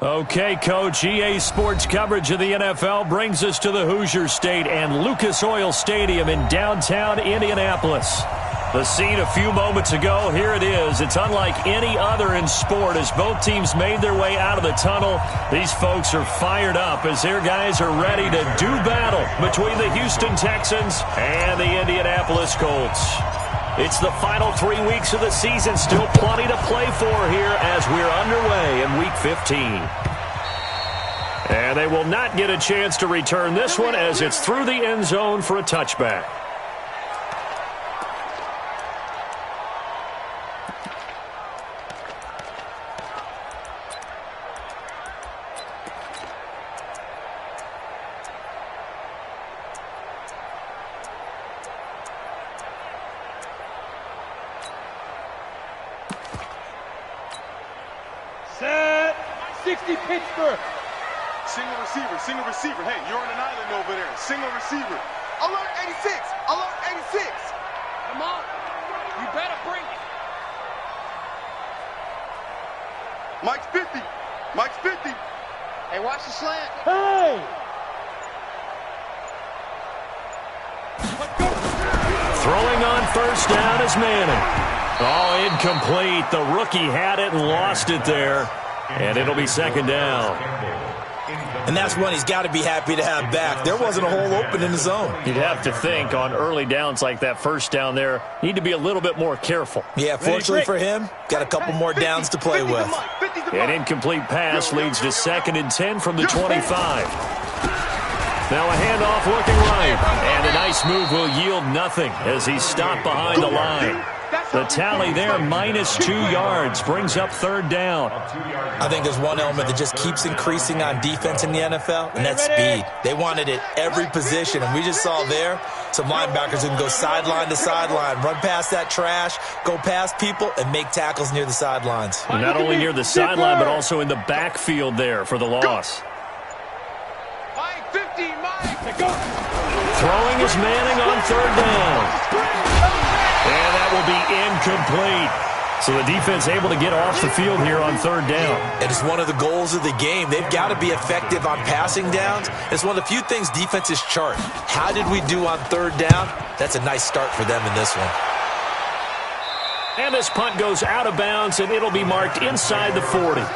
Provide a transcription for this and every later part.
Okay, Coach, EA Sports coverage of the NFL brings us to the Hoosier State and Lucas Oil Stadium in downtown Indianapolis. The scene a few moments ago, here it is. It's unlike any other in sport as both teams made their way out of the tunnel. These folks are fired up as their guys are ready to do battle between the Houston Texans and the Indianapolis Colts. It's the final 3 weeks of the season, still plenty to play for here as we're underway in Week 15. And they will not get a chance to return this one as it's through the end zone for a touchback. Set. 60 Pittsburgh. Single receiver. Hey, you're on an island over there. Single receiver. Alert 86. Alert 86. Come on. You better bring it. Mike's 50. Mike's 50. Hey, watch the slant. Hey. Throwing on first down is Manning. Oh, incomplete. The rookie had it and lost it there. And it'll be second down. And that's one he's got to be happy to have back. There wasn't a hole open in the zone. You'd have to think on early downs like that first down there, need to be a little bit more careful. Yeah, fortunately for him, got a couple more downs to play with. An incomplete pass leads to 2nd and 10 from the 25. Now a handoff looking right. And a nice move will yield nothing as he's stopped behind the line. The tally there, -2 yards, brings up 3rd down. I think there's one element that just keeps increasing on defense in the NFL, and that's speed. They want it at every position, and we just saw there some linebackers who can go sideline to sideline, run past that trash, go past people, and make tackles near the sidelines. Not only near the sideline, but also in the backfield there for the loss. Mike 50, Mike. Throwing is Manning on 3rd down. And that will be incomplete. So the defense able to get off the field here on 3rd down. It is one of the goals of the game. They've got to be effective on passing downs. It's one of the few things defenses chart. How did we do on 3rd down? That's a nice start for them in this one. And this punt goes out of bounds, and it'll be marked inside the 40.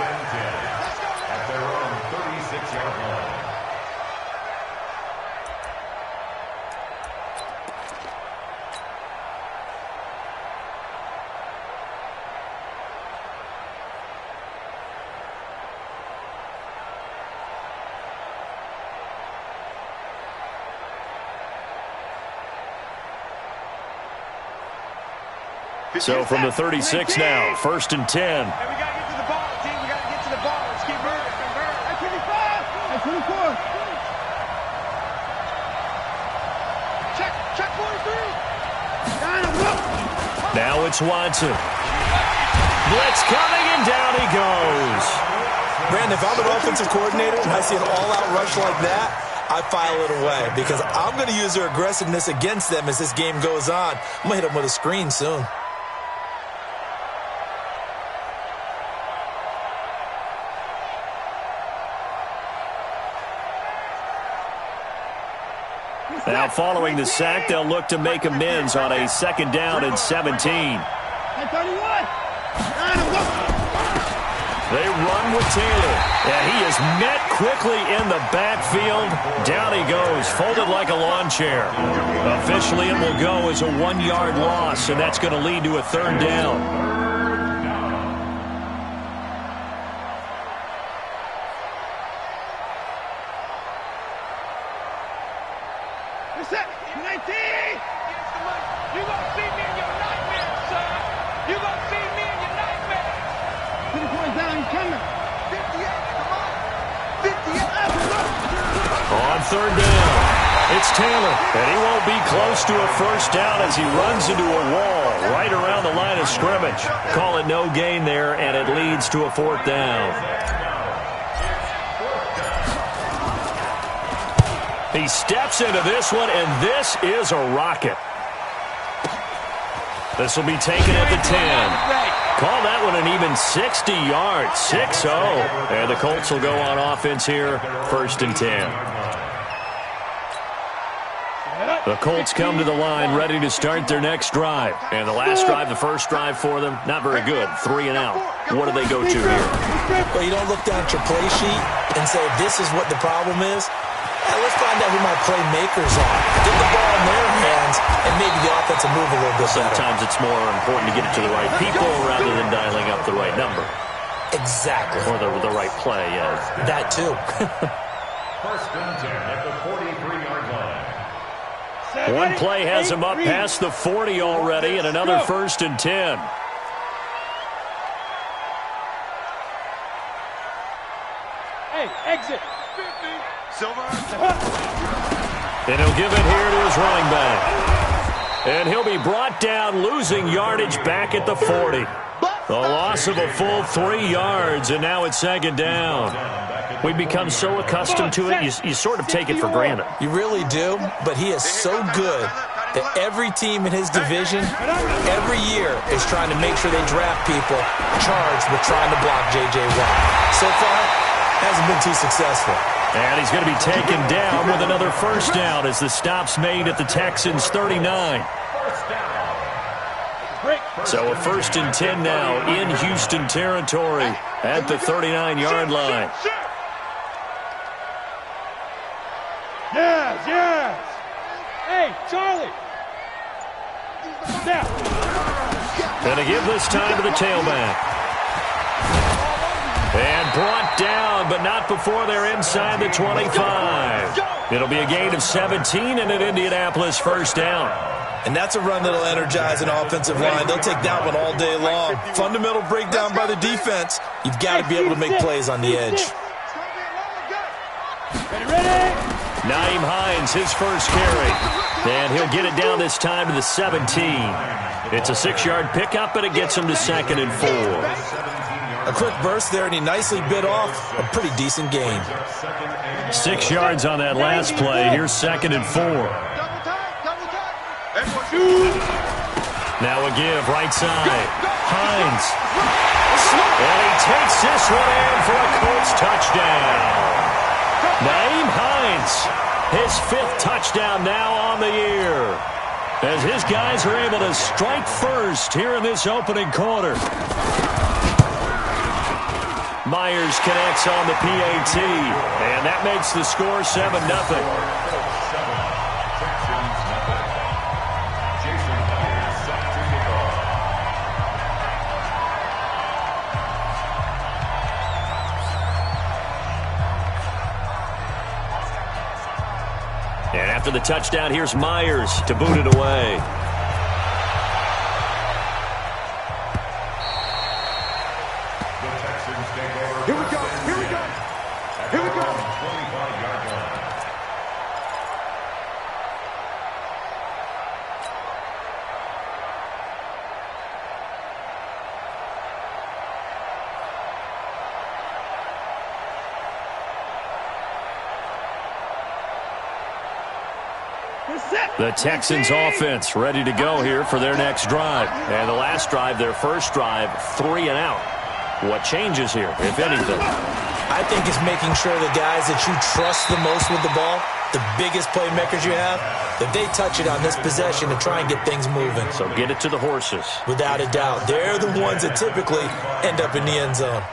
So from the 36 now, 1st and 10. Hey, we got to get to the ball, team. We got to get to the ball. Let's keep moving. Hey, 25. Hey, 24. Check 43. Now it's Watson. Blitz coming, and down he goes. Brandon, if I'm an offensive coordinator and I see an all-out rush like that, I file it away because I'm going to use their aggressiveness against them as this game goes on. I'm going to hit them with a screen soon. Now following the sack, they'll look to make amends on a 2nd down and 17. They run with Taylor. And he is met quickly in the backfield. Down he goes, folded like a lawn chair. Officially, it will go as a 1-yard loss, and that's going to lead to a 3rd down. On 3rd down, it's Taylor, and he won't be close to a 1st down as he runs into a wall right around the line of scrimmage. Call it no gain there, and it leads to a 4th down. He steps into this one, and this is a rocket. This will be taken at the 10. Call that one an even 60 yards, 6-0. And the Colts will go on offense here, 1st and 10. The Colts come to the line ready to start their next drive. And the last drive, the first drive for them, not very good. 3 and out. What do they go to here? Well, you don't look down at your play sheet and say, this is what the problem is. Let's find out who my playmakers are. Get the ball in their hands, and maybe the offense will move a little bit better. Sometimes it's more important to get it to the right people rather than dialing up the right number. Exactly. Or the right play, yeah. That too. 1st and 10 at the 43-yard line. One play has him up past the 40 already, and another 1st and 10. Hey, exit. Silver. And he'll give it here to his running back. And he'll be brought down, losing yardage back at the 40. The loss of a full 3 yards, and now it's 2nd down. We become so accustomed to it, you sort of take it for granted. You really do, but he is so good that every team in his division, every year, is trying to make sure they draft people charged with trying to block J.J. Watt. So far, hasn't been too successful. And he's going to be taken down with another 1st down as the stop's made at the Texans' 39. So a 1st and 10 now in Houston territory at the 39-yard line. Yes, yes. Hey, Charlie. Now. Going to give this time to the tailback. And brought down, but not before they're inside the 25. It'll be a gain of 17 and an Indianapolis 1st down. And that's a run that'll energize an offensive line. They'll take that one all day long. Fundamental breakdown by the defense. You've got to be able to make plays on the edge. Ready? Nyheim Hines, his first carry. And he'll get it down this time to the 17. It's a 6-yard pickup, but it gets him to 2nd and 4. A quick burst there, and he nicely bit off a pretty decent gain. 6 yards on that last play. Here's 2nd and 4. Now a give, right side. Hines. And he takes this one in for a Colts touchdown. Nyheim Hines, his 5th touchdown now on the year, as his guys are able to strike first here in this opening quarter. Myers connects on the PAT, and that makes the score 7-0. And after the touchdown, here's Myers to boot it away. Here we go. Here we go. Here we go. 25-yard line. The Texans offense ready to go here for their next drive. And the last drive, their first drive, 3 and out. What changes here, if anything? I think it's making sure the guys that you trust the most with the ball, the biggest playmakers you have, that they touch it on this possession to try and get things moving. So get it to the horses. Without a doubt. They're the ones that typically end up in the end zone.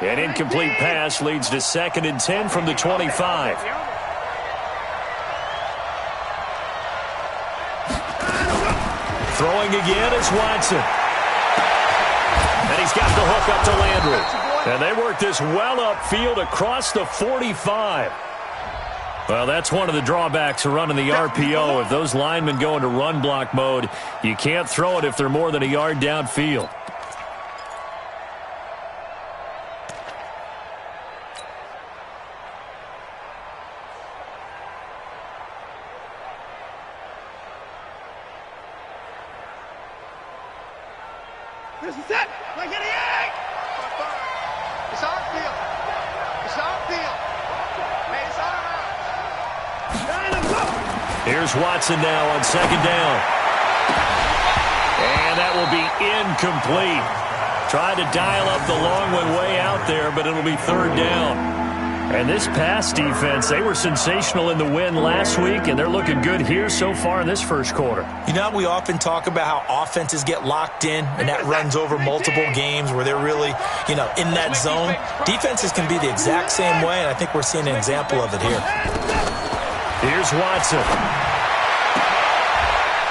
An incomplete pass leads to 2nd and 10 from the 25. Throwing again is Watson. And he's got the hook up to Landry. And they work this well upfield across the 45. Well, that's one of the drawbacks of running the RPO. If those linemen go into run block mode, you can't throw it if they're more than a yard downfield. This is it. Like any egg. It's our field. It's our field. Hey, it's our house. Here's Watson now on second down. And that will be incomplete. Tried to dial up the long one way out there, but it'll be third down. And this pass defense, they were sensational in the win last week, and they're looking good here so far in this first quarter. You know, we often talk about how offenses get locked in, and that runs over multiple games where they're really, in that zone. Defenses can be the exact same way, and I think we're seeing an example of it here. Here's Watson.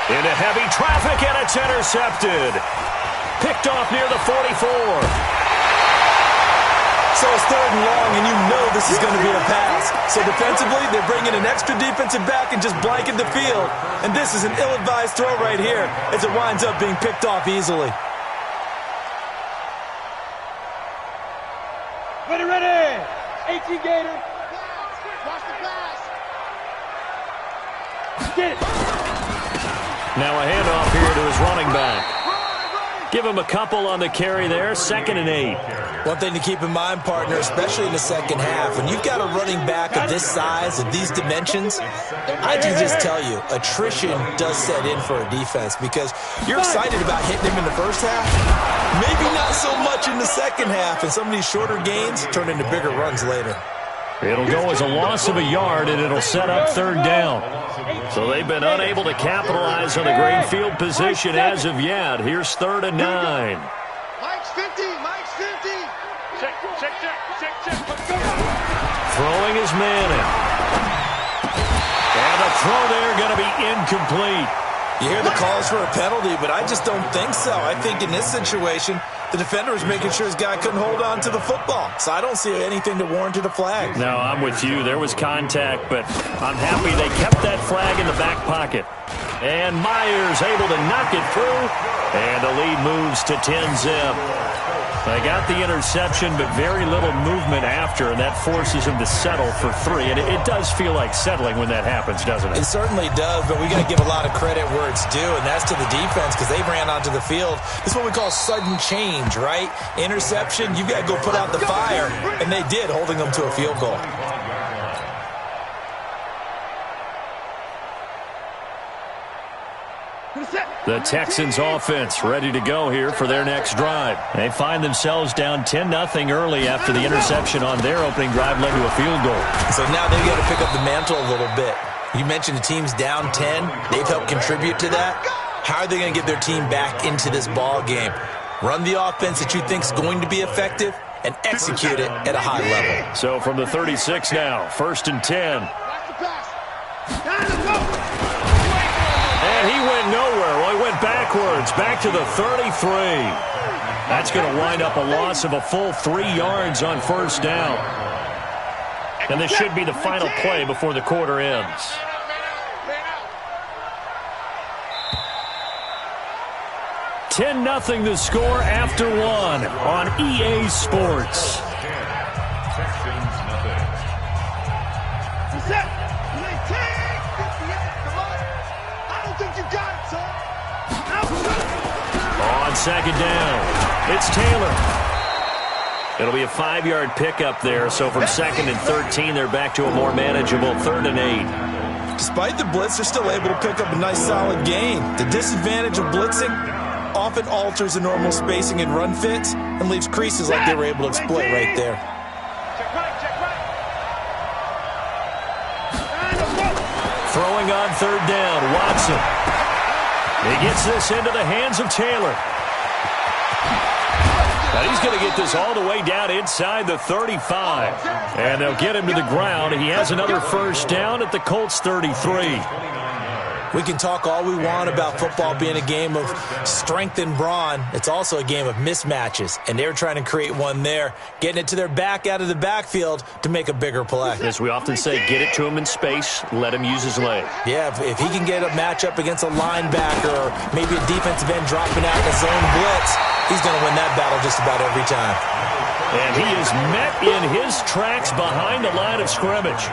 Into heavy traffic, and it's intercepted. Picked off near the 44. So it's third and long, and you know this is going to be a pass. So defensively, they bring in an extra defensive back and just blanket the field. And this is an ill-advised throw right here as it winds up being picked off easily. Ready. 18 Gator. Watch the pass. Get it. Now a handoff here to his running back. Give him a couple on the carry there, 2nd and 8. One thing to keep in mind, partner, especially in the second half, when you've got a running back of this size, of these dimensions, I can just tell you, attrition does set in for a defense because you're excited about hitting him in the first half. Maybe not so much in the second half, and some of these shorter gains turn into bigger runs later. It'll go as a loss of a yard, and it'll set up third down. So they've been unable to capitalize on the great field position as of yet. Here's 3rd and 9. Mike's 50. Mike's 50. Check. Throwing his man in. And the throw there going to be incomplete. You hear the calls for a penalty, but I just don't think so. I think in this situation, the defender was making sure his guy couldn't hold on to the football. So I don't see anything that warranted a flag. No, I'm with you. There was contact, but I'm happy they kept that flag in the back pocket. And Myers able to knock it through. And the lead moves to 10-zip. They got the interception, but very little movement after, and that forces him to settle for 3. And it does feel like settling when that happens, doesn't it? It certainly does, but we got to give a lot of credit where it's due, and that's to the defense because they ran onto the field. This is what we call sudden change, right? Interception, you've got to go put out the fire, and they did, holding them to a field goal. The Texans offense ready to go here for their next drive. They find themselves down 10-0 early after the interception on their opening drive led to a field goal. So now they've got to pick up the mantle a little bit. You mentioned the team's down 10. They've helped contribute to that. How are they going to get their team back into this ball game? Run the offense that you think is going to be effective and execute it at a high level. So from the 36 now, 1st and 10. Watch the pass. And he went nowhere. Well, he went backwards, back to the 33. That's going to wind up a loss of a full 3 yards on 1st down. And this should be the final play before the quarter ends. Ten 10-0 the score after 1 on EA Sports. Texans nothing. On 2nd down, it's Taylor. It'll be a 5-yard pickup there, so from 2nd and 13, they're back to a more manageable 3rd and 8. Despite the blitz, they're still able to pick up a nice solid gain. The disadvantage of blitzing often alters the normal spacing and run fits and leaves creases like they were able to exploit right there. Throwing on 3rd down, Watson. He gets this into the hands of Taylor. Now he's going to get this all the way down inside the 35. And they'll get him to the ground. He has another 1st down at the Colts 33. We can talk all we want about football being a game of strength and brawn. It's also a game of mismatches, and they're trying to create one there, getting it to their back out of the backfield to make a bigger play. As we often say, get it to him in space, let him use his leg. Yeah, if he can get a matchup against a linebacker or maybe a defensive end dropping out in a zone blitz, he's going to win that battle just about every time. And he is met in his tracks behind the line of scrimmage.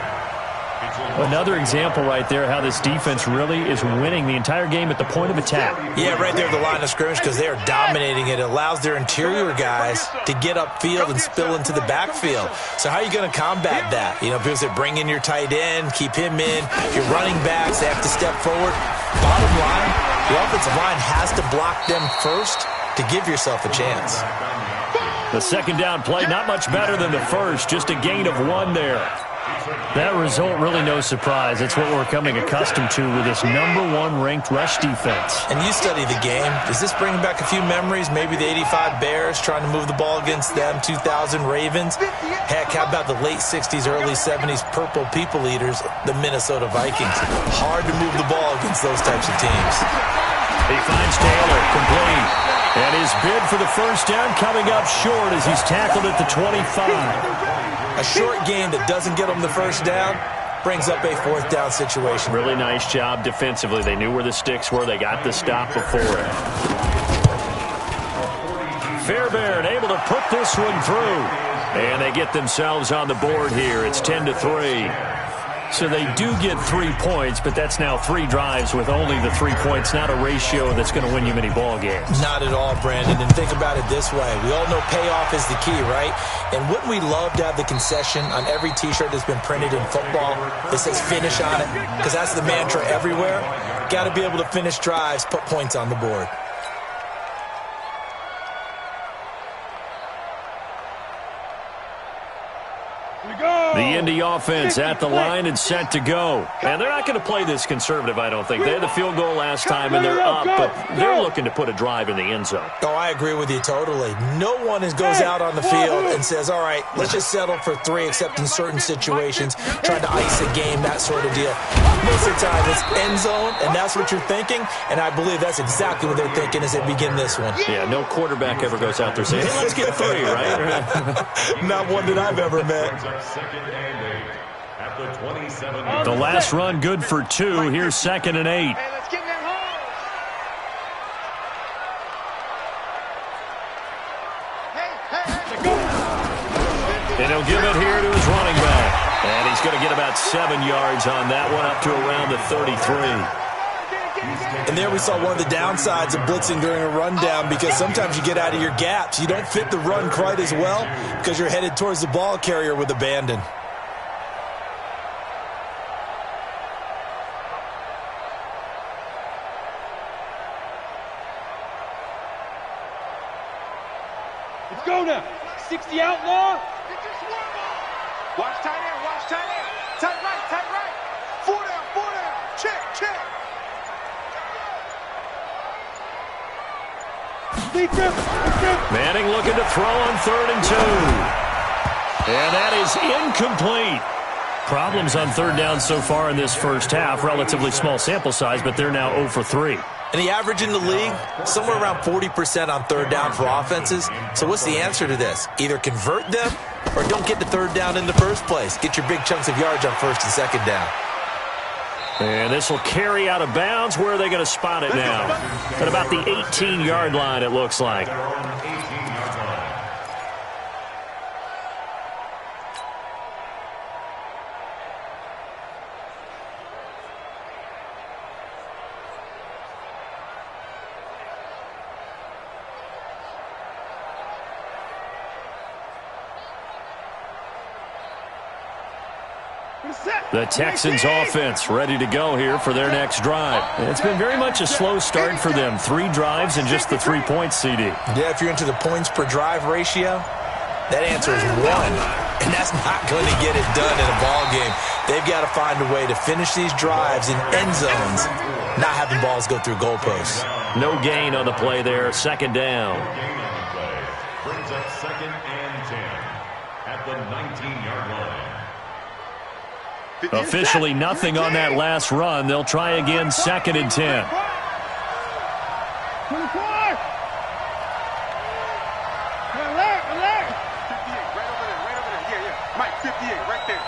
Another example right there how this defense really is winning the entire game at the point of attack. Yeah, right there at the line of scrimmage because they are dominating it. It allows their interior guys to get upfield and spill into the backfield. So how are you going to combat that? You know, people say bring in your tight end, keep him in. Your running backs, they have to step forward. Bottom line, the offensive line has to block them first to give yourself a chance. The second down play, not much better than the first, just a gain of 1 there. That result, really no surprise. It's what we're coming accustomed to with this #1 ranked rush defense. And you study the game. Does this bring back a few memories? Maybe the 85 Bears trying to move the ball against them, 2000 Ravens. Heck, how about the late 60s, early 70s Purple People Eaters, the Minnesota Vikings? Hard to move the ball against those types of teams. He finds Taylor, complete. And his bid for the first down coming up short as he's tackled at the 25. A short game that doesn't get them the first down brings up a 4th down situation. Really nice job defensively. They knew where the sticks were. They got the stop before it. Fairbairn able to put this one through. And they get themselves on the board here. It's 10-3. So they do get 3 points, but that's now 3 drives with only the 3 points, not a ratio that's going to win you many ball games. Not at all, Brandon. And think about it this way. We all know payoff is the key, right? And wouldn't we love to have the concession on every T-shirt that's been printed in football that says finish on it? Because that's the mantra everywhere. Got to be able to finish drives, put points on the board. The Indy offense at the line and set to go. And they're not going to play this conservative, I don't think. They had the field goal last time, and they're up, but they're looking to put a drive in the end zone. Oh, I agree with you totally. No one goes out on the field and says, all right, let's just settle for 3, except in certain situations, trying to ice a game, that sort of deal. Most of the time, it's end zone, and that's what you're thinking, and I believe that's exactly what they're thinking as they begin this one. Yeah, no quarterback ever goes out there saying, hey, let's get 3, right? Not one that I've ever met. The last run good for 2. Here's 2nd and 8. Hey, let's get in that hole. And he'll give it here to his running back. And he's going to get about 7 yards on that one, up to around the 33. And there we saw one of the downsides of blitzing during a rundown, because sometimes you get out of your gaps. You don't fit the run quite as well because you're headed towards the ball carrier with abandon. Let's go now. 60 outlaw. Watch tight end, watch tight end. Tight right, tight right. 4 down, 4 down. Check, check. Manning looking to throw on 3rd and 2. And that is incomplete. Problems on 3rd down so far in this first half. Relatively small sample size, but they're now 0 for 3. And the average in the league, somewhere around 40% on 3rd down for offenses. So what's the answer to this? Either convert them or don't get the 3rd down in the first place. Get your big chunks of yards on 1st and 2nd down. And this will carry out of bounds. Where are they going to spot it now? At about the 18-yard line, it looks like. The Texans offense ready to go here for their next drive. It's been very much a slow start for them. 3 drives and just the 3 points, CD. Yeah, if you're into the points per drive ratio, that answer is 1. And that's not going to get it done in a ball game. They've got to find a way to finish these drives in end zones, not having balls go through goalposts. No gain on the play there. 2nd down. Brings up 2nd and 10 at the 19-yard line. Officially nothing on that last run. They'll try again, 2nd and 10. 24. Alert, alert. 58, right over there. Yeah, yeah. Mike, 58, right there.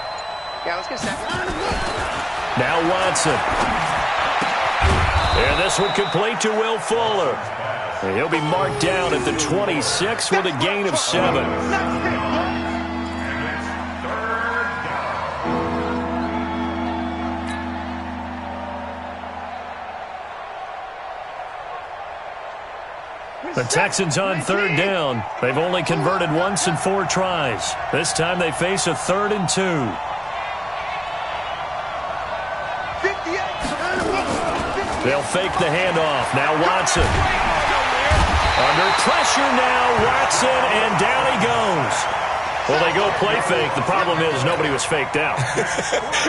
Yeah, let's get 2nd. Now Watson. And this one complete to Will Fuller. And he'll be marked down at the 26 with a gain of 7. The Texans on third down. They've only converted once in 4 tries. This time they face a 3rd and 2. 58. They'll fake the handoff. Now Watson. Under pressure now, Watson, and down he goes. Well, they go play fake. The problem is nobody was faked out.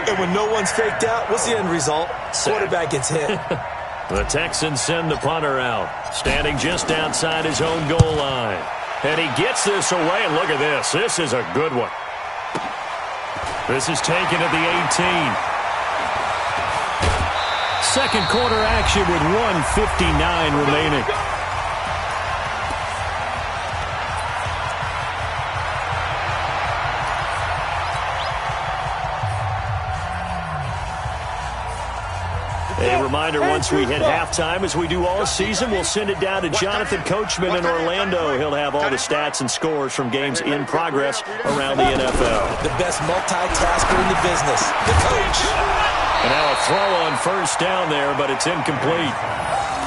And when no one's faked out, what's the end result? Quarterback gets hit. The Texans send the punter out, standing just outside his own goal line. And he gets this away, and look at this. This is a good one. This is taken at the 18. Second quarter action with 1:59 remaining. A reminder, once we hit halftime, as we do all season, we'll send it down to Jonathan Coachman in Orlando. He'll have all the stats and scores from games in progress around the NFL. The best multitasker in the business, the coach. And now a throw on first down there, but it's incomplete.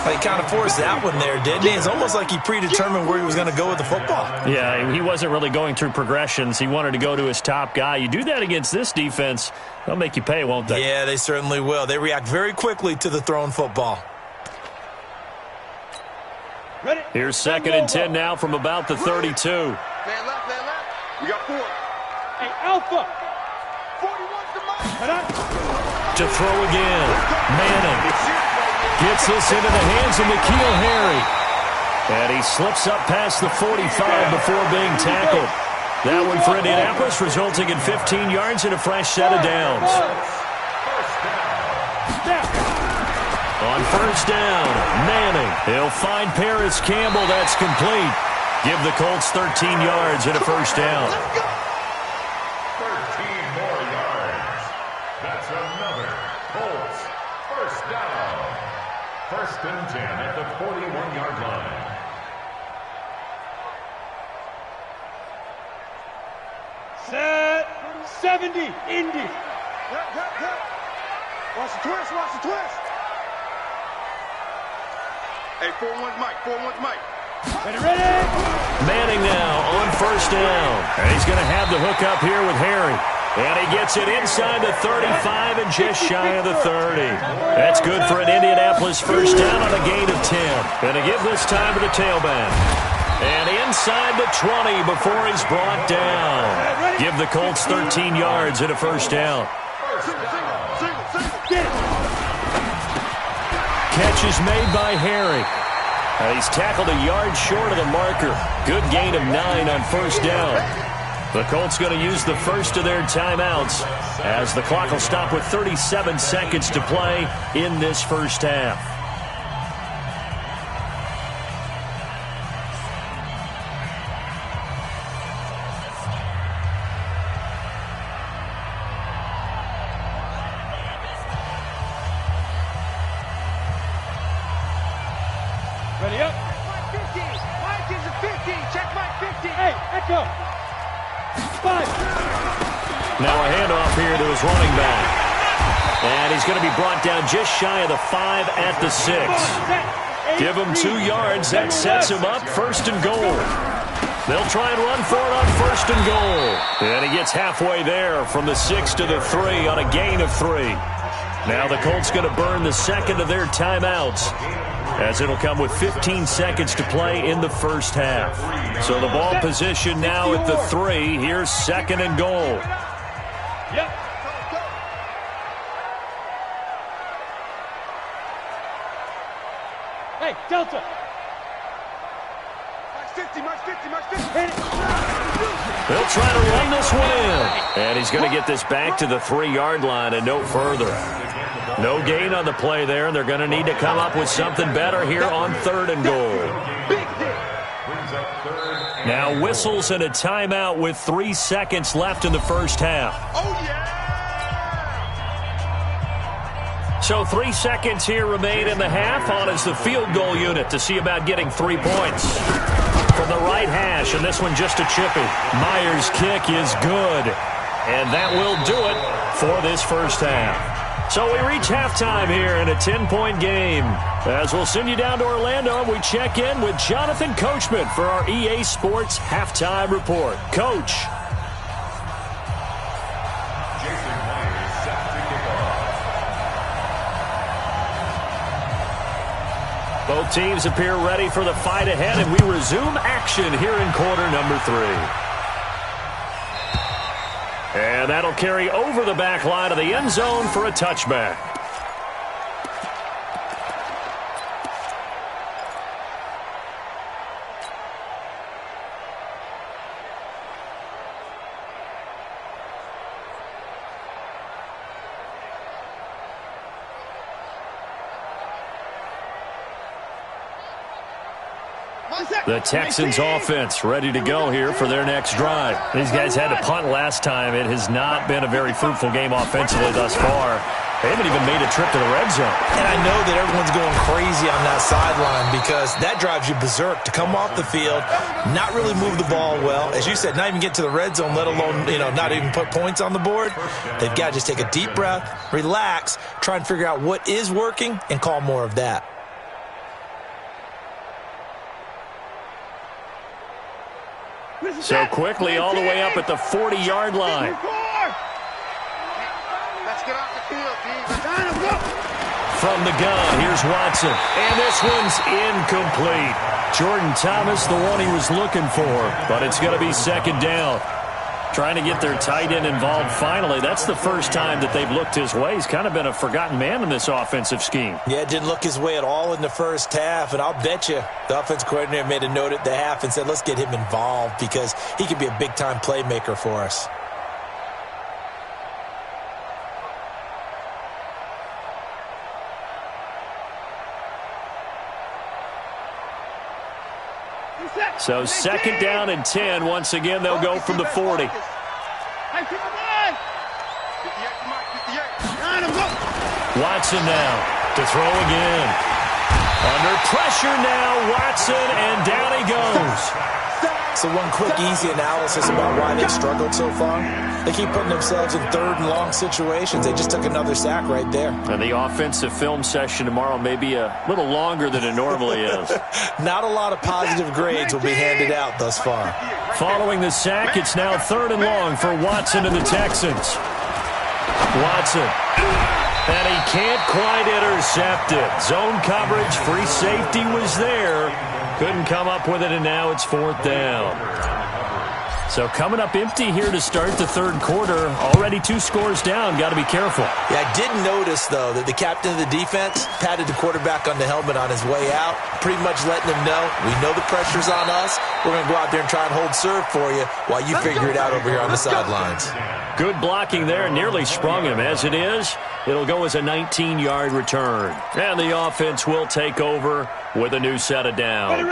He kind of forced that one there, didn't he? It's almost like he predetermined where he was going to go with the football. Yeah, he wasn't really going through progressions. He wanted to go to his top guy. You do that against this defense, they'll make you pay, won't they? Yeah, they certainly will. They react very quickly to the thrown football. Here's 2nd and 10 now from about the 32. Man left, man left. We got 4. Hey, Alpha. 41's the mark. To throw again. Manning gets this into the hands of N'Keal Harry. And he slips up past the 45 before being tackled. That one for Indianapolis, resulting in 15 yards and a fresh set of downs. On first down, Manning. He'll find Paris Campbell. That's complete. Give the Colts 13 yards and a first down. 13 more yards. That's another Colts first down. 1st and 10 at the 41-yard line. Set. 70. Indy. Watch the twist, watch the twist. Hey, 4-1's Mike, 4-1's Mike. Ready. Manning now on first down. And he's going to have the hook up here with Harry. And he gets it inside the 35 and just shy of the 30. That's good for an Indianapolis first down on a gain of 10. Going to give this time to the tailback. And inside the 20 before he's brought down. Give the Colts 13 yards and a first down. Catch is made by Harry. And he's tackled a yard short of the marker. Good gain of 9 on first down. The Colts going to use the first of their timeouts as the clock will stop with 37 seconds to play in this first half. Ready up. Mike 50. Mike is a 50. Check Mike 50. Hey, Echo. 5. Now a handoff here to his running back. And he's going to be brought down just shy of the 5 at the 6. Give him 2 yards. That sets him up 1st and goal. They'll try and run for it on 1st and goal. And he gets halfway there from the 6 to the 3 on a gain of 3. Now the Colts going to burn the second of their timeouts, as it'll come with 15 seconds to play in the first half. So the ball position now at the 3. Here's 2nd and goal. Yep. Hey, Delta. Mike's 50, Mike's 50, Mike's 50. Hit it. They'll try to run this one in. And he's going to get this back to the 3-yard line and no further. No gain on the play there, and they're going to need to come up with something better here on 3rd and goal. Now whistles and a timeout with 3 seconds left in the first half. Oh, yeah! So 3 seconds here remain in the half. On is the field goal unit to see about getting 3 points. From the right hash, and this one just a chippy. Myers' kick is good. And that will do it for this first half. So we reach halftime here in a 10-point game. As we'll send you down to Orlando, and we check in with Jonathan Coachman for our EA Sports Halftime Report. Coach. Both teams appear ready for the fight ahead, and we resume action here in quarter number 3. And that'll carry over the back line of the end zone for a touchback. The Texans offense ready to go here for their next drive. These guys had to punt last time. It has not been a very fruitful game offensively thus far. They haven't even made a trip to the red zone. And I know that everyone's going crazy on that sideline because that drives you berserk to come off the field, not really move the ball well. As you said, not even get to the red zone, let alone, not even put points on the board. They've got to just take a deep breath, relax, try and figure out what is working, and call more of that. So quickly all the way up at the 40-yard line. Let's get off the field, D. From the gun, here's Watson. And this one's incomplete. Jordan Thomas, the one he was looking for. But it's going to be second down. Trying to get their tight end involved finally. That's the first time that they've looked his way. He's kind of been a forgotten man in this offensive scheme. Yeah, it didn't look his way at all in the first half. And I'll bet you the offense coordinator made a note at the half and said, let's get him involved because he could be a big-time playmaker for us. So second down and 10. Once again, they'll go from the 40. Watson now to throw again. Under pressure now, Watson, and down he goes. So one quick, easy analysis about why they've struggled so far. They keep putting themselves in third and long situations. They just took another sack right there. And the offensive film session tomorrow may be a little longer than it normally is. Not a lot of positive grades will be handed out thus far. Following the sack, it's now third and long for Watson and the Texans. Watson. And he can't quite intercept it. Zone coverage, free safety was there. Couldn't come up with it, and now it's fourth down. So coming up empty here to start the third quarter. Already 2 scores down. Got to be careful. Yeah, I did notice, though, that the captain of the defense patted the quarterback on the helmet on his way out, pretty much letting him know, we know the pressure's on us. We're going to go out there and try and hold serve for you while you figure it out over here on the sidelines. Good blocking there. Nearly sprung him. As it is, it'll go as a 19-yard return. And the offense will take over with a new set of downs.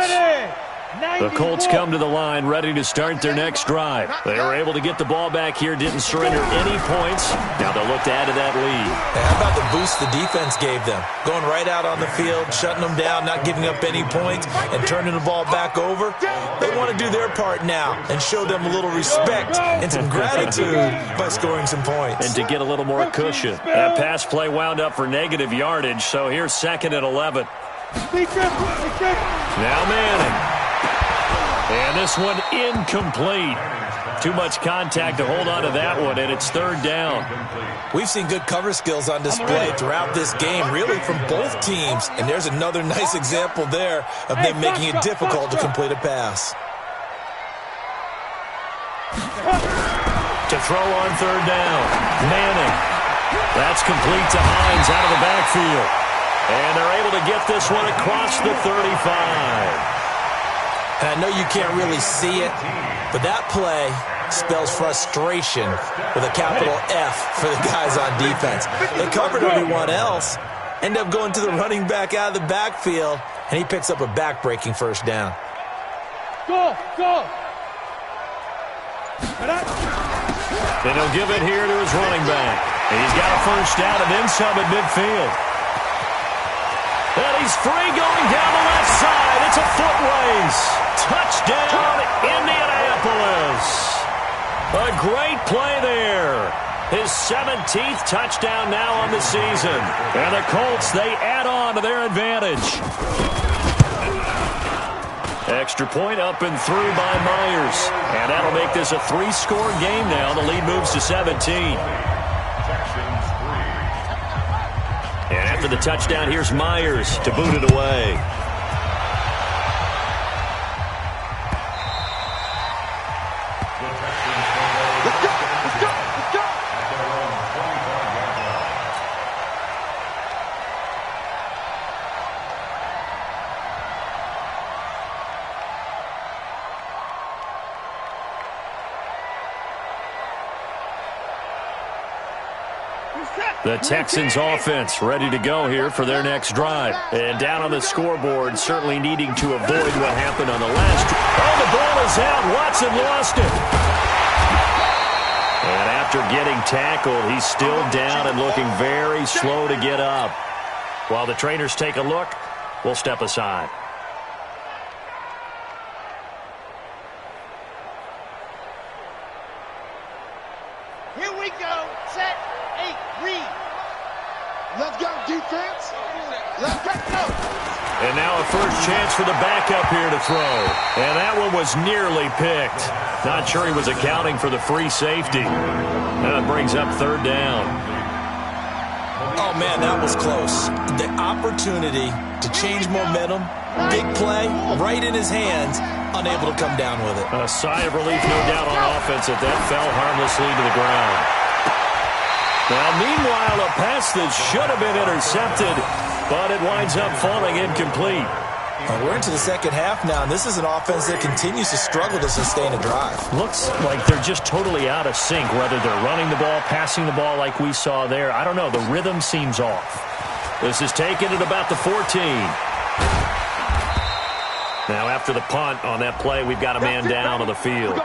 The Colts come to the line ready to start their next drive. They were able to get the ball back here, didn't surrender any points. Now they'll look to add to that lead. And how about the boost the defense gave them? Going right out on the field, shutting them down, not giving up any points, and turning the ball back over. They want to do their part now and show them a little respect and some gratitude by scoring some points. And to get a little more cushion. That pass play wound up for negative yardage, so here's second and 11. Now Manning. And this one incomplete. Too much contact to hold on to that one, and it's third down. We've seen good cover skills on display throughout this game, really from both teams. And there's another nice example there of them making it difficult to complete a pass. To throw on third down, Manning. That's complete to Hines out of the backfield. And they're able to get this one across the 35. And I know you can't really see it, but that play spells frustration with a capital F for the guys on defense. They covered everyone else, end up going to the running back out of the backfield, and he picks up a back-breaking first down. Go! Then he'll give it here to his running back. He's got a first down and then some at midfield. And he's free going down the left side. It's a foot race. Touchdown, Indianapolis. A great play there. His 17th touchdown now on the season. And the Colts, they add on to their advantage. Extra point up and through by Myers. And that'll make this a 3-score game now. The lead moves to 17. And after the touchdown, here's Myers to boot it away. The Texans offense ready to go here for their next drive. And down on the scoreboard, certainly needing to avoid what happened on the last drive. Oh, the ball is out. Watson lost it. And after getting tackled, he's still down and looking very slow to get up. While the trainers take a look, we'll step aside. Here we go. Set. 8. Read. Let's go, defense. Let's go. And now a first chance for the backup here to throw. And that one was nearly picked. Not sure he was accounting for the free safety. That brings up third down. Oh, man, that was close. The opportunity to change momentum, big play, right in his hands, unable to come down with it. A sigh of relief, no doubt, on offense that fell harmlessly to the ground. Now, meanwhile, a pass that should have been intercepted, but it winds up falling incomplete. We're into the second half now, and this is an offense that continues to struggle to sustain a drive. Looks like they're just totally out of sync, whether they're running the ball, passing the ball like we saw there. I don't know. The rhythm seems off. This is taken at about the 14. Now, after the punt on that play, we've got a man down on the field.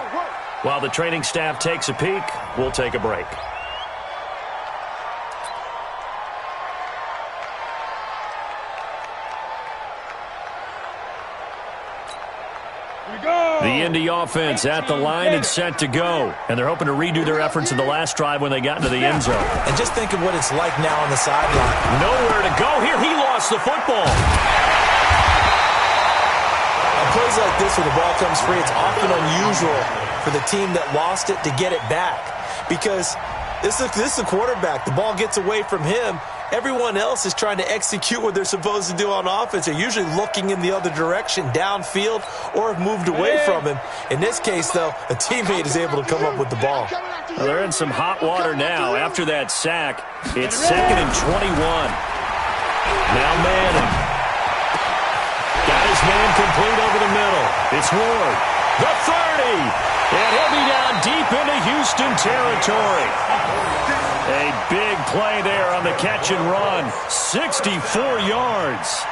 While the training staff takes a peek, we'll take a break. The Indy offense at the line and set to go. And they're hoping to redo their efforts in the last drive when they got into the end zone. And just think of what it's like now on the sideline. Nowhere to go here. He lost the football. On plays like this where the ball comes free, it's often unusual for the team that lost it to get it back. Because this is the quarterback. The ball gets away from him. Everyone else is trying to execute what they're supposed to do on offense. They're usually looking in the other direction, downfield, or have moved away from him. In this case, though, a teammate is able to come up with the ball. Well, they're in some hot water now. After that sack, it's 2nd and 21. Now Manning. Got his man complete over the middle. It's Ward. The 30. And he'll be down deep into Houston territory. A big play there on the catch and run. 64 yards.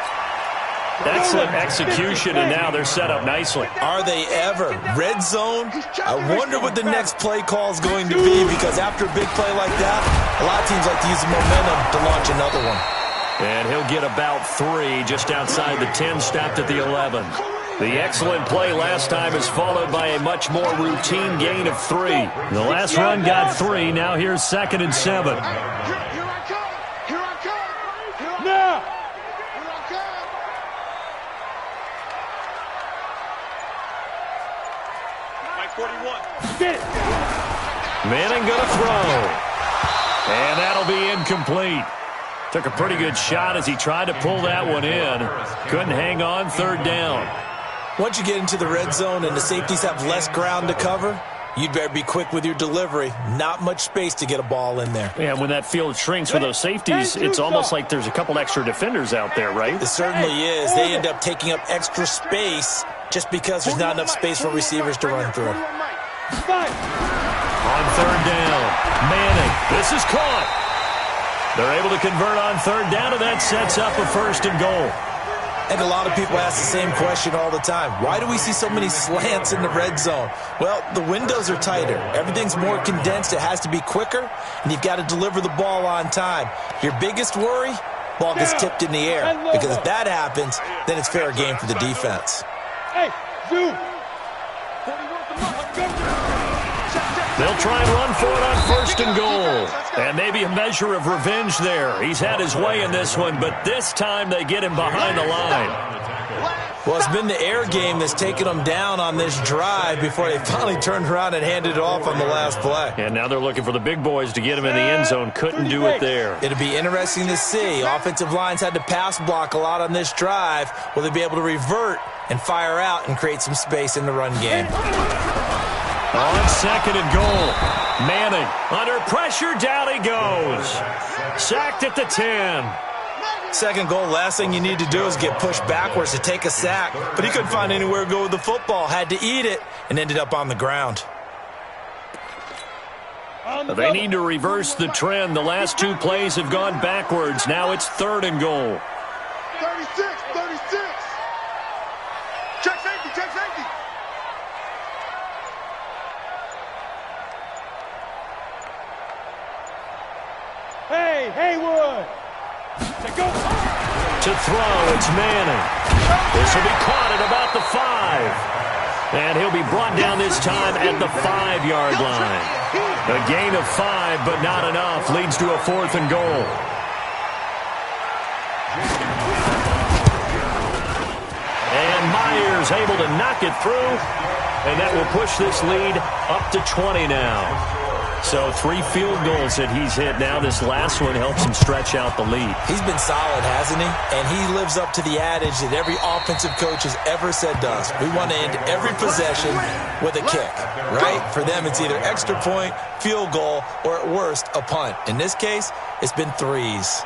Excellent execution, and now they're set up nicely. Are they ever? Red zone? I wonder what the next play call is going to be, because after a big play like that, a lot of teams like to use the momentum to launch another one. And he'll get about 3 just outside the 10, stopped at the 11. The excellent play last time is followed by a much more routine gain of 3. The last run got 3. Now here's 2nd and 7. Here I come. Here I come. Now. Here I come. Mike 41. Manning gonna throw. And that'll be incomplete. Took a pretty good shot as he tried to pull that one in. Couldn't hang on, 3rd down. Once you get into the red zone and the safeties have less ground to cover, you'd better be quick with your delivery. Not much space to get a ball in there. Yeah, when that field shrinks with those safeties, it's almost like there's a couple extra defenders out there, right? It certainly is. They end up taking up extra space just because there's not enough space for receivers to run through. On 3rd down, Manning. This is caught. They're able to convert on 3rd down, and that sets up a 1st and goal. And a lot of people ask the same question all the time. Why do we see so many slants in the red zone? Well, the windows are tighter. Everything's more condensed. It has to be quicker, and you've got to deliver the ball on time. Your biggest worry, ball gets tipped in the air. Because if that happens, then it's fair game for the defense. Hey, Zoo. They'll try and run for it on first and goal. And maybe a measure of revenge there. He's had his way in this one, but this time they get him behind the line. Well, it's been the air game that's taken them down on this drive before they finally turned around and handed it off on the last play. And now they're looking for the big boys to get him in the end zone. Couldn't do it there. It'll be interesting to see. Offensive lines had to pass block a lot on this drive. Will they be able to revert and fire out and create some space in the run game? On second and goal, Manning under pressure, down he goes. Sacked at the 10. Second goal, last thing you need to do is get pushed backwards to take a sack. But he couldn't find anywhere to go with the football. Had to eat it and ended up on the ground. They need to reverse the trend. The last two plays have gone backwards. Now it's third and goal. 36. Check safety. Hey, Haywood. To throw, it's Manning. This will be caught at about the 5. And he'll be brought down this time at the 5-yard line. A gain of 5, but not enough. Leads to a fourth and goal. And Myers able to knock it through. And that will push this lead up to 20 now. So 3 field goals that he's hit now. This last one helps him stretch out the lead. He's been solid, hasn't he? And he lives up to the adage that every offensive coach has ever said to us. We want to end every possession with a kick, right? For them, it's either extra point, field goal, or at worst, a punt. In this case, it's been 3s.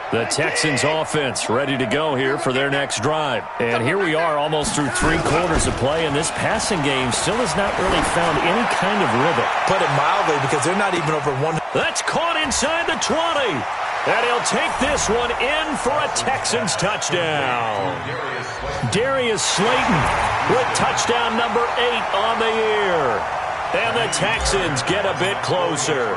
The Texans offense ready to go here for their next drive. And here we are almost through 3 quarters of play, and this passing game still has not really found any kind of rhythm. Put it mildly, because they're not even over 1. That's caught inside the 20. And he'll take this one in for a Texans touchdown. Darius Slayton with touchdown number 8 on the year. And the Texans get a bit closer.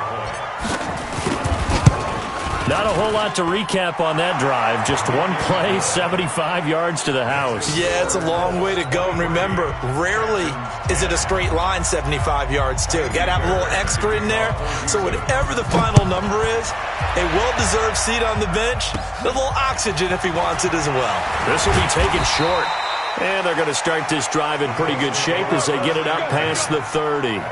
Not a whole lot to recap on that drive. Just one play, 75 yards to the house. Yeah, it's a long way to go. And remember, rarely is it a straight line 75 yards, too. Got to have a little extra in there. So whatever the final number is, a well-deserved seat on the bench, a little oxygen if he wants it as well. This will be taken short. And they're going to start this drive in pretty good shape as they get it up past the 30.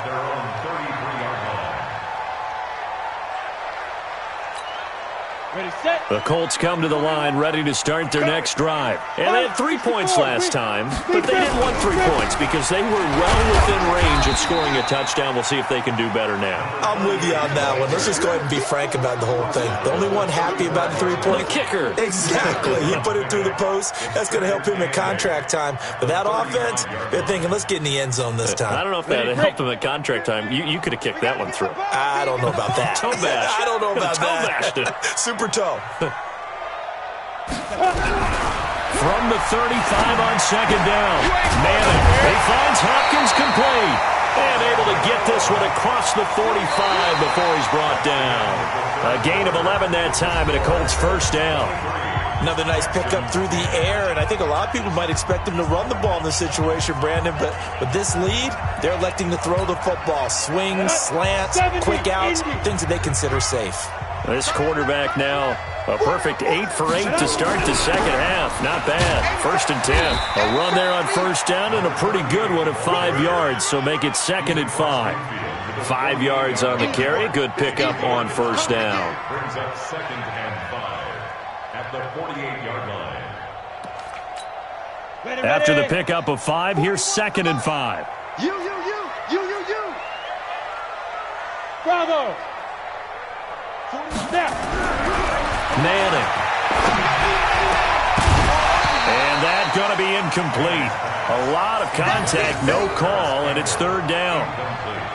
The Colts come to the line ready to start their next drive. And they had 3 points last time, but they didn't want 3 points because they were well within range of scoring a touchdown. We'll see if they can do better now. I'm with you on that one. Let's just go ahead and be frank about the whole thing. The only one happy about the 3-point kicker. Exactly. He put it through the post. That's going to help him at contract time. But that offense, they're thinking, let's get in the end zone this time. I don't know if that helped him at contract time. You could have kicked that one through. I don't know about that. Toe bash. I don't know about toe that. Bashed it. Super toe. From the 35 on second down. Manning, he finds Hopkins complete. And able to get this one across the 45 before he's brought down. A gain of 11 that time and a Colts first down. Another nice pickup through the air, and I think a lot of people might expect him to run the ball in this situation, Brandon, but with this lead, they're electing to throw the football. Swings, slants, quick outs, things that they consider safe. This quarterback now, a perfect 8 for 8 to start the second half. Not bad. 1st and 10. A run there on first down and a pretty good one of 5 yards, so make it 2nd and 5. 5 yards on the carry. Good pickup on first down. Brings up 2nd and 5 at the 48-yard line. After the pickup of 5, here's 2nd and 5. You. Bravo. Snap. Manning. And that's going to be incomplete. A lot of contact, no call, and it's 3rd down.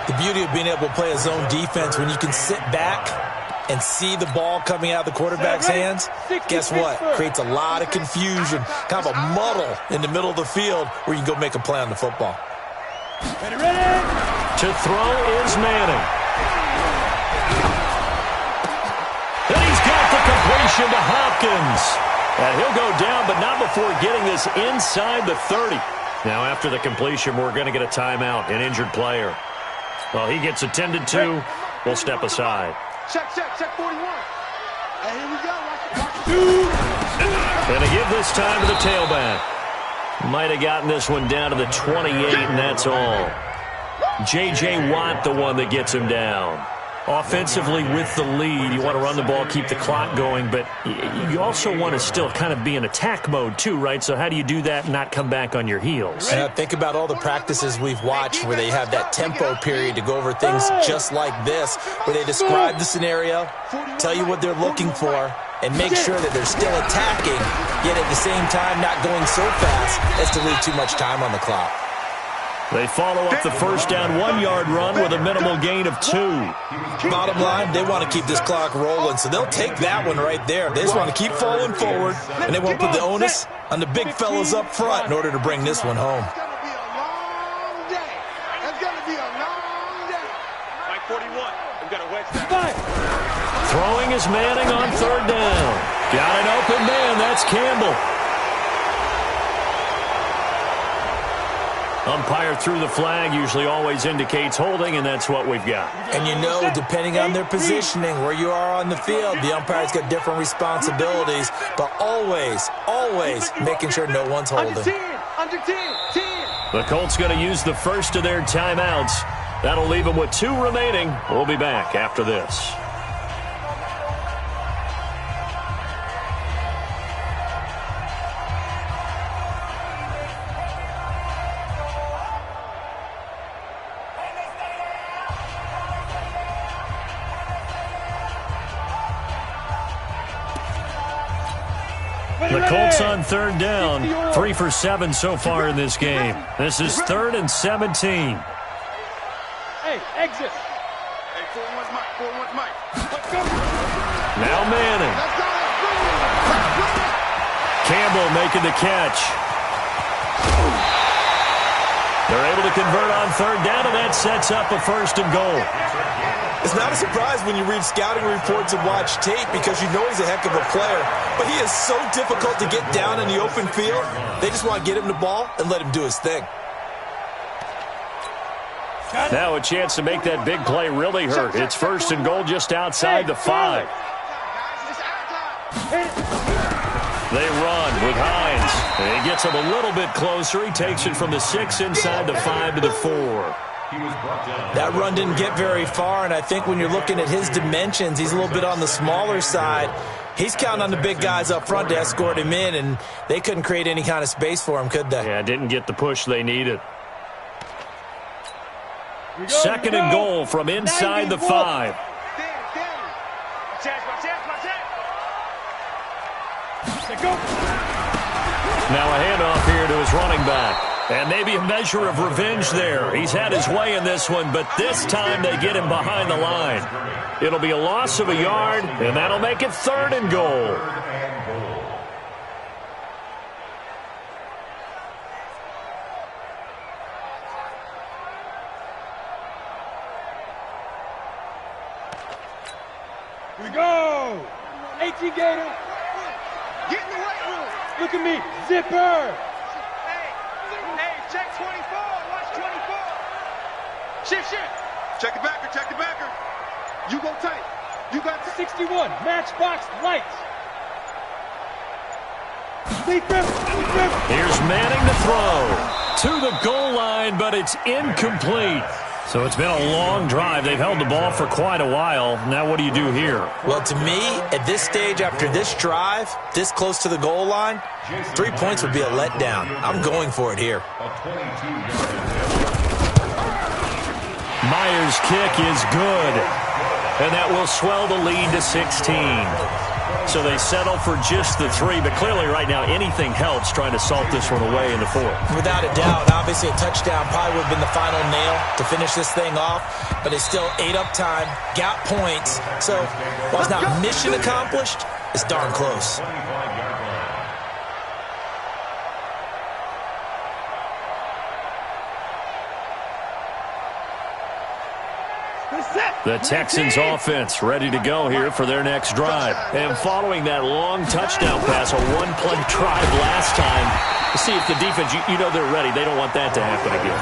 The beauty of being able to play a zone defense when you can sit back and see the ball coming out of the quarterback's hands, guess what? Creates a lot of confusion, kind of a muddle in the middle of the field where you can go make a play on the football. Ready. To throw is Manning. And he's got the completion to Hopkins. And he'll go down, but not before getting this inside the 30. Now, after the completion, we're going to get a timeout, an injured player. Well, he gets attended to. We'll step aside. Check 41. And here we go. Going to give this time to the tailback. Might have gotten this one down to the 28, and that's all. J.J. Watt, the one that gets him down. Offensively with the lead, you want to run the ball, keep the clock going, but you also want to still kind of be in attack mode too, right? So how do you do that and not come back on your heels? Think about all the practices we've watched where they have that tempo period to go over things just like this, where they describe the scenario, tell you what they're looking for, and make sure that they're still attacking, yet at the same time not going so fast as to leave too much time on the clock. They follow up the first down 1-yard run with a minimal gain of 2. Bottom line, they want to keep this clock rolling, so they'll take that one right there. They just want to keep falling forward, and they won't put the onus on the big fellas up front in order to bring this one home. It's going to be a long day. It's going to be a long day. Mike 41. We've got a wedge down. Throwing is Manning on third down. Got an open man. That's Campbell. Umpire threw the flag, usually always indicates holding, and that's what we've got. And you know, depending on their positioning, where you are on the field, the umpire's got different responsibilities, but always, always making sure no one's holding. Under 10. The Colts going to use the first of their timeouts. That'll leave them with 2 remaining. We'll be back after this. The Colts on third down, 3 for 7 so far in this game. This is 3rd and 17. Hey, exit. Hey, 4-1's Mike. Now Manning. Campbell making the catch. They're able to convert on third down, and that sets up a 1st and goal. It's not a surprise when you read scouting reports and watch tape because you know he's a heck of a player. But he is so difficult to get down in the open field. They just want to get him the ball and let him do his thing. Now a chance to make that big play really hurt. It's 1st and goal just outside the 5. They run with Hines. He gets him a little bit closer. He takes it from the 6 inside the 5 to the 4. That run didn't get very far, and I think when you're looking at his dimensions, he's a little bit on the smaller side. He's counting on the big guys up front to escort him in, and they couldn't create any kind of space for him, could they? Yeah, didn't get the push they needed. 2nd and goal from inside the 5. Now a handoff here to his running back. And maybe a measure of revenge there. He's had his way in this one, but this time they get him behind the line. It'll be a loss of a yard, and that'll make it 3rd and goal. Here we go. 18 Gator. Get in the right room. Look at me. Zipper. Hey, check 24. Watch 24. Shift. Check the backer. You go tight. You got 61. Matchbox lights. Here's Manning to throw. To the goal line, but it's incomplete. So it's been a long drive. They've held the ball for quite a while. Now what do you do here? Well, to me, at this stage, after this drive, this close to the goal line, 3 points would be a letdown. I'm going for it here. Myers' kick is good. And that will swell the lead to 16. So they settle for just the 3, but clearly right now anything helps trying to salt this one away in the 4th. Without a doubt, obviously a touchdown probably would have been the final nail to finish this thing off, but it's still ate up time, got points, so while it's not mission accomplished, it's darn close. The Texans offense ready to go here for their next drive. And following that long touchdown pass, a one-play drive last time, to see if the defense, you know they're ready. They don't want that to happen again.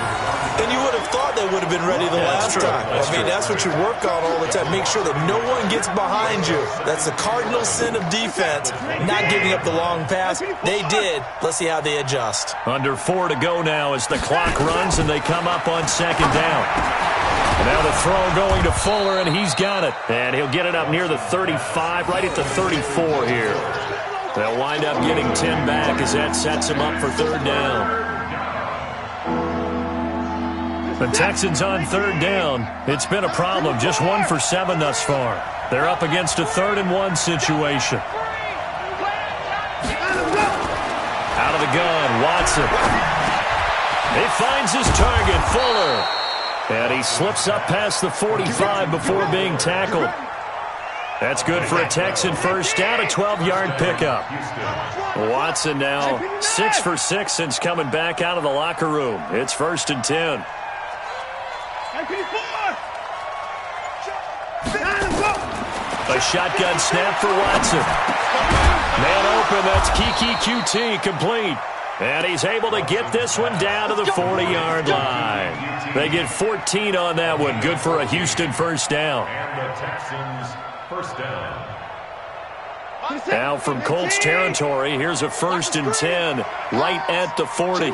And you would have thought they would have been ready the last time. That's what you work on all the time. Make sure that no one gets behind you. That's the cardinal sin of defense, not giving up the long pass. They did. Let's see how they adjust. Under 4 to go now as the clock runs and they come up on second down. Now the throw going to Fuller, and he's got it. And he'll get it up near the 35, right at the 34 here. They'll wind up getting 10 back as that sets him up for third down. The Texans on third down. It's been a problem. Just 1 for 7 thus far. They're up against a 3rd and 1 situation. Out of the gun, Watson. He finds his target, Fuller. And he slips up past the 45 before being tackled. That's good for a Texan first down, a 12-yard pickup. Watson now 6 for 6 since coming back out of the locker room. It's 1st and 10. A shotgun snap for Watson. Man open, that's Kiki QT, complete. And he's able to get this one down to the 40-yard line. They get 14 on that one. Good for a Houston first down. And the Texans first down. Now from Colts territory, here's a 1st and 10 right at the 40.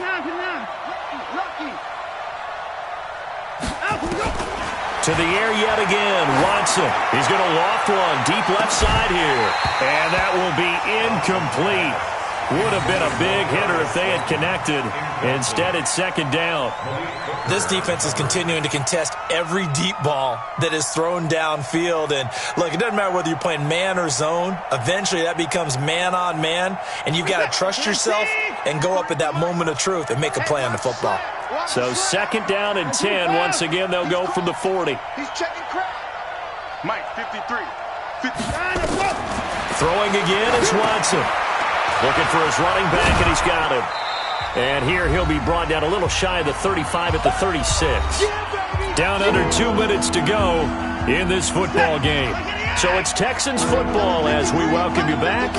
To the air yet again, Watson. He's going to loft one deep left side here. And that will be incomplete. Would have been a big hitter if they had connected. Instead, it's second down. This defense is continuing to contest every deep ball that is thrown downfield. And, look, it doesn't matter whether you're playing man or zone. Eventually, that becomes man-on-man. And you've got to trust yourself and go up at that moment of truth and make a play on the football. So second down and 10. Once again, they'll go from the 40. He's checking crowd. Mike, 53. 59. Throwing again is Watson. Looking for his running back, and he's got him. And here he'll be brought down a little shy of the 35 at the 36. Down under 2 minutes to go in this football game. So it's Texans football as we welcome you back.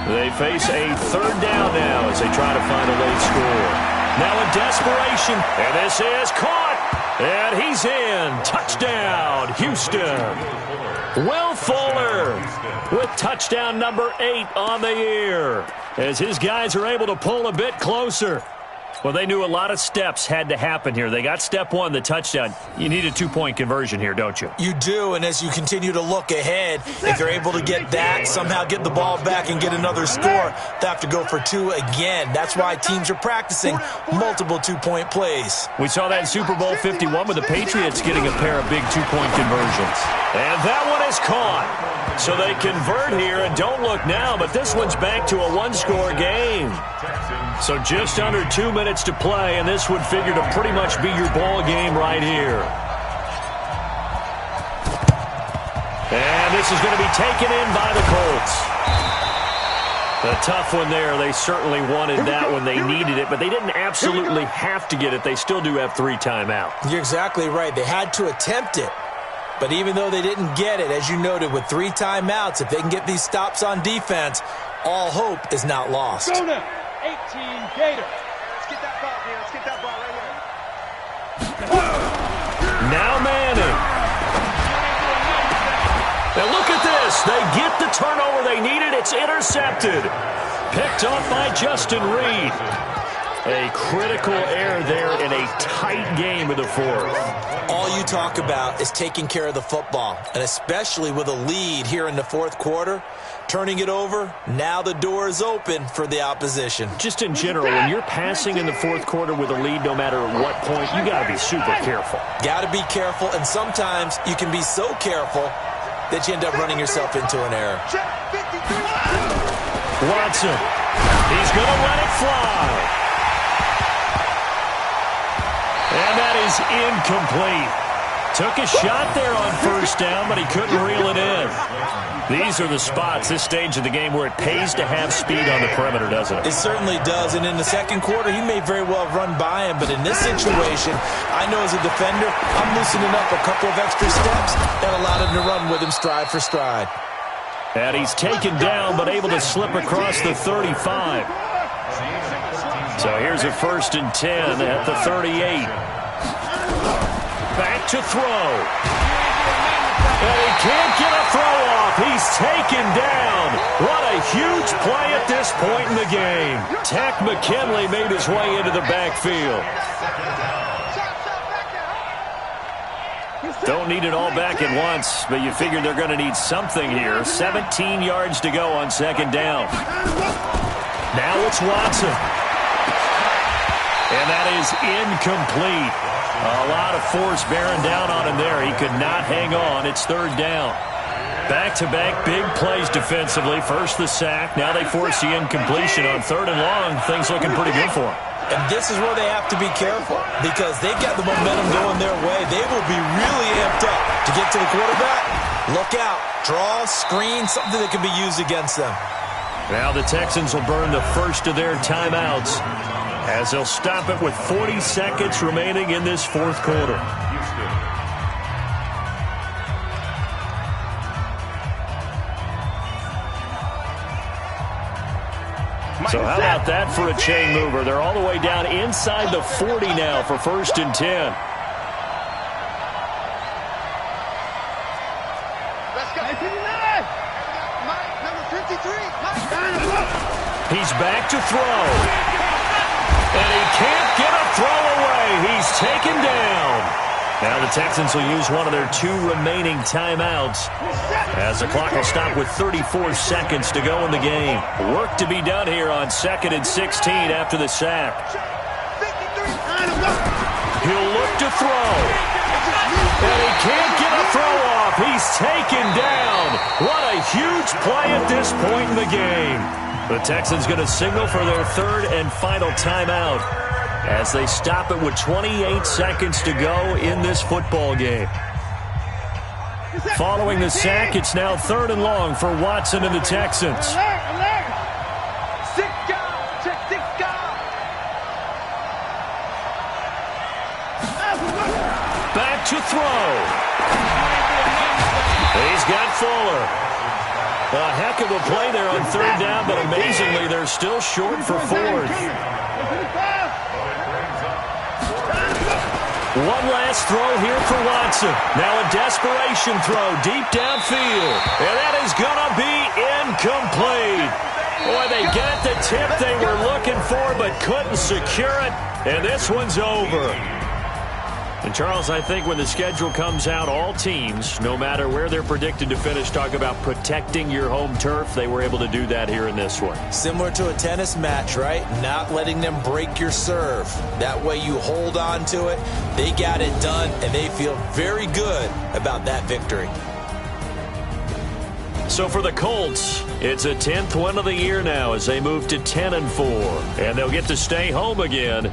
They face a third down now as they try to find a late score. Now in desperation, and this is caught. And he's in. Touchdown, Houston. Will Fuller with touchdown number 8 on the year as his guys are able to pull a bit closer. Well, they knew a lot of steps had to happen here. They got step 1, the touchdown. You need a 2-point conversion here, don't you? You do, and as you continue to look ahead, if they're able to get that, somehow get the ball back and get another score, they have to go for 2 again. That's why teams are practicing multiple 2-point plays. We saw that in Super Bowl 51 with the Patriots getting a pair of big 2-point conversions. And that one is caught. So they convert here, and don't look now, but this one's back to a 1-score game. So just under 2 minutes to play, and this would figure to pretty much be your ball game right here. And this is going to be taken in by the Colts. A tough one there. They certainly wanted that one. They needed it, but they didn't absolutely have to get it. They still do have 3 timeouts. You're exactly right. They had to attempt it. But even though they didn't get it, as you noted, with 3 timeouts, if they can get these stops on defense, all hope is not lost. 18 Gator. Let's get that ball here. Let's get that ball right here. Now Manning. Now look at this. They get the turnover they needed. It's intercepted. Picked off by Justin Reed. A critical error there in a tight game in the 4th. All you talk about is taking care of the football, and especially with a lead here in the 4th quarter. Turning it over, now the door is open for the opposition. Just in general, when you're passing in the 4th quarter with a lead, no matter at what point, you got to be super careful. Got to be careful, and sometimes you can be so careful that you end up running yourself into an error. Watson, he's going to let it fly. And that is incomplete. Took a shot there on first down, but he couldn't reel it in. These are the spots, this stage of the game, where it pays to have speed on the perimeter, doesn't it? It certainly does, and in the second quarter, he may very well run by him, but in this situation, I know as a defender, I'm loosening up a couple of extra steps that allowed him to run with him stride for stride. And he's taken down, but able to slip across the 35. So here's a 1st and 10 at the 38. Back to throw. And he can't get a throw off. He's taken down. What a huge play at this point in the game. Takk McKinley made his way into the backfield. Don't need it all back at once, but you figure they're going to need something here. 17 yards to go on 2nd down. Now it's Watson. And that is incomplete. A lot of force bearing down on him there. He could not hang on. It's 3rd down. Back-to-back big plays defensively. First the sack. Now they force the incompletion on 3rd and long. Things looking pretty good for him. And this is where they have to be careful because they've got the momentum going their way. They will be really amped up to get to the quarterback. Look out. Draw, screen, something that can be used against them. Now the Texans will burn the first of their timeouts as they'll stop it with 40 seconds remaining in this 4th quarter. So how about that for a chain mover? They're all the way down inside the 40 now for 1st and 10. Let's go. Mike, number 53. He's back to throw. And he can't get a throw away. He's taken down. Now the Texans will use one of their 2 remaining timeouts as the clock will stop with 34 seconds to go in the game. Work to be done here on 2nd and 16 after the sack. He'll look to throw. And he can't get a throw off. He's taken down. What a huge play at this point in the game. The Texans going to signal for their 3rd and final timeout as they stop it with 28 seconds to go in this football game. Following the sack, it's now 3rd and long for Watson and the Texans. Back to throw. He's got Fuller. A heck of a play there on 3rd down, but amazingly, they're still short for 4th. One last throw here for Watson. Now a desperation throw deep downfield. And that is going to be incomplete. Boy, they got the tip they were looking for but couldn't secure it. And this one's over. And, Charles, I think when the schedule comes out, all teams, no matter where they're predicted to finish, talk about protecting your home turf. They were able to do that here in this one. Similar to a tennis match, right? Not letting them break your serve. That way you hold on to it. They got it done, and they feel very good about that victory. So for the Colts, it's a 10th win of the year now as they move to 10-4. And they'll get to stay home again